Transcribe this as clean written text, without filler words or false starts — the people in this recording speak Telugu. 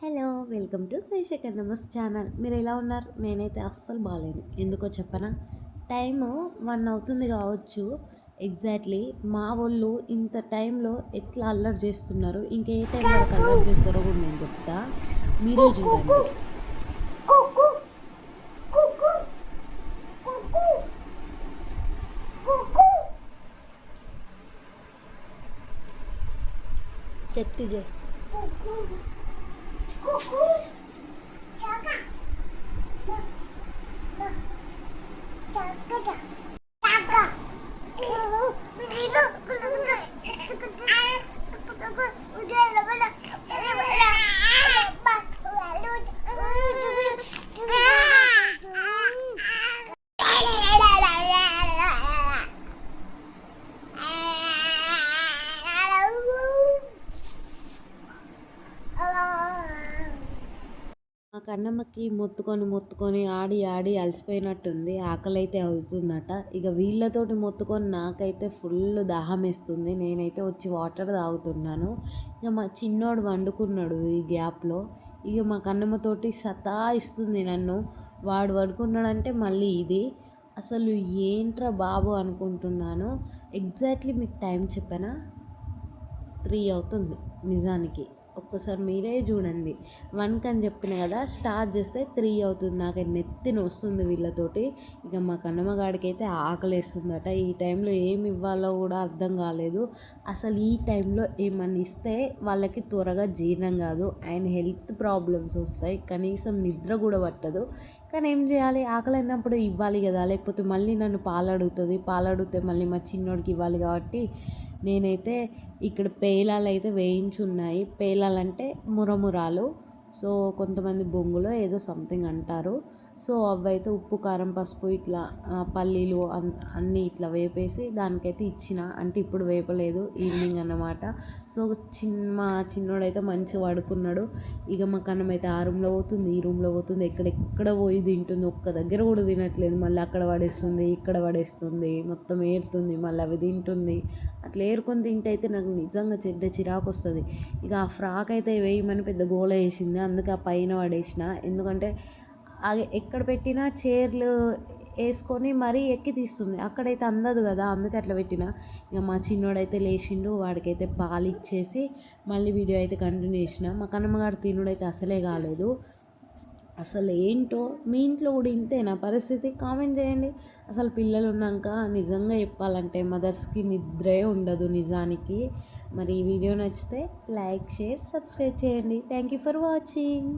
Hello, welcome to Srisekhar Namas channel. మీరు ఎలా ఉన్నారు? నేనైతే అస్సలు బాగాలేను. ఎందుకో చెప్పనా? టైము 1 అవుతుంది కావచ్చు ఎగ్జాక్ట్లీ. మా వాళ్ళు ఇంత టైంలో ఎట్లా అల్లరి చేస్తున్నారు, ఇంకే టైం వరకు అల్లరి చేస్తారో కూడా నేను చెప్తా, మీరే చూడండి. చెత్తి చే మా కన్నమ్మకి మొత్తుకొని ఆడి ఆడి అలసిపోయినట్టుంది. ఆకలి అయితే అవుతుందట. ఇక వీళ్ళతోటి మొత్తుకొని నాకైతే ఫుల్ దాహం వేస్తుంది. నేనైతే వచ్చి వాటర్ తాగుతున్నాను. ఇక మా చిన్నోడు వండుకున్నాడు ఈ గ్యాప్లో. ఇక మా కన్నమ్మతోటి సతాయిస్తుంది నన్ను. వాడు వండుకున్నాడంటే మళ్ళీ ఇది. అసలు ఏంట్రా బాబు అనుకుంటున్నాను. ఎగ్జాక్ట్లీ మీకు టైం చెప్పానా? 3 అవుతుంది నిజానికి. ఒక్కసారి మీరే చూడండి. 1 అని చెప్పిన కదా, స్టార్ట్ చేస్తే 3 అవుతుంది. నాకు నెత్తిన వస్తుంది వీళ్ళతోటి. ఇక మా కన్నమ్మగాడికి అయితే ఆకలేస్తుందట. ఈ టైంలో ఏమి ఇవ్వాలో కూడా అర్థం కాలేదు. అసలు ఈ టైంలో ఏమన్నా ఇస్తే వాళ్ళకి త్వరగా జీర్ణం కాదు, అండ్ హెల్త్ ప్రాబ్లమ్స్ వస్తాయి. కనీసం నిద్ర కూడా పట్టదు. కానీ ఏం చేయాలి, ఆకలి అయినప్పుడు ఇవ్వాలి కదా, లేకపోతే మళ్ళీ నన్ను పాలు అడిగితే మళ్ళీ మా చిన్నోడికి ఇవ్వాలి. కాబట్టి నేనైతే ఇక్కడ పేలాలు అయితే వేయించున్నాయి. పేలాలంటే మురమురాలు. సో కొంతమంది బొంగులో ఏదో సంథింగ్ అంటారు. సో అవైతే ఉప్పు కారం పసుపు ఇట్లా పల్లీలు అన్నీ ఇట్లా వేపేసి దానికైతే ఇచ్చిన. అంటే ఇప్పుడు వేపలేదు, ఈవినింగ్ అన్నమాట. సో మా చిన్నోడైతే మంచిగా పడుకున్నాడు. ఇక మా కన్నమైతే ఆ రూమ్లో పోతుంది, ఈ రూమ్లో పోతుంది, ఎక్కడెక్కడ పోయి తింటుంది. ఒక్క దగ్గర కూడా తినట్లేదు. మళ్ళీ అక్కడ పడేస్తుంది, ఇక్కడ పడేస్తుంది, మొత్తం ఏరుతుంది, మళ్ళీ అవి తింటుంది. అట్లా ఏరుకొని తింటే అయితే నాకు నిజంగా చెడ్డ చిరాకు వస్తుంది. ఇక ఆ ఫ్రాక్ అయితే వేయమని పెద్ద గోల వేసింది. అందుకే ఆ పైన పడేసిన. ఎందుకంటే అది ఎక్కడ పెట్టినా చైర్లు వేసుకొని మరీ ఎక్కి తీస్తుంది, అక్కడైతే అందదు కదా, అందుకే అట్లా పెట్టిన. ఇక మా చిన్నోడైతే లేచిండు, వాడికైతే పాలు ఇచ్చేసి మళ్ళీ వీడియో అయితే కంటిన్యూ చేసిన. మా కన్నమ్మగారు తినుడైతే అసలే కాలేదు. అసలు ఏంటో మీ ఇంట్లో కూడా ఇంతేనా పరిస్థితి? కామెంట్ చేయండి. అసలు పిల్లలు ఉన్నాక నిజంగా చెప్పాలంటే మదర్స్కి నిద్రే ఉండదు నిజానికి. మరి ఈ వీడియో నచ్చితే లైక్, షేర్, సబ్స్క్రైబ్ చేయండి. Thank you for watching.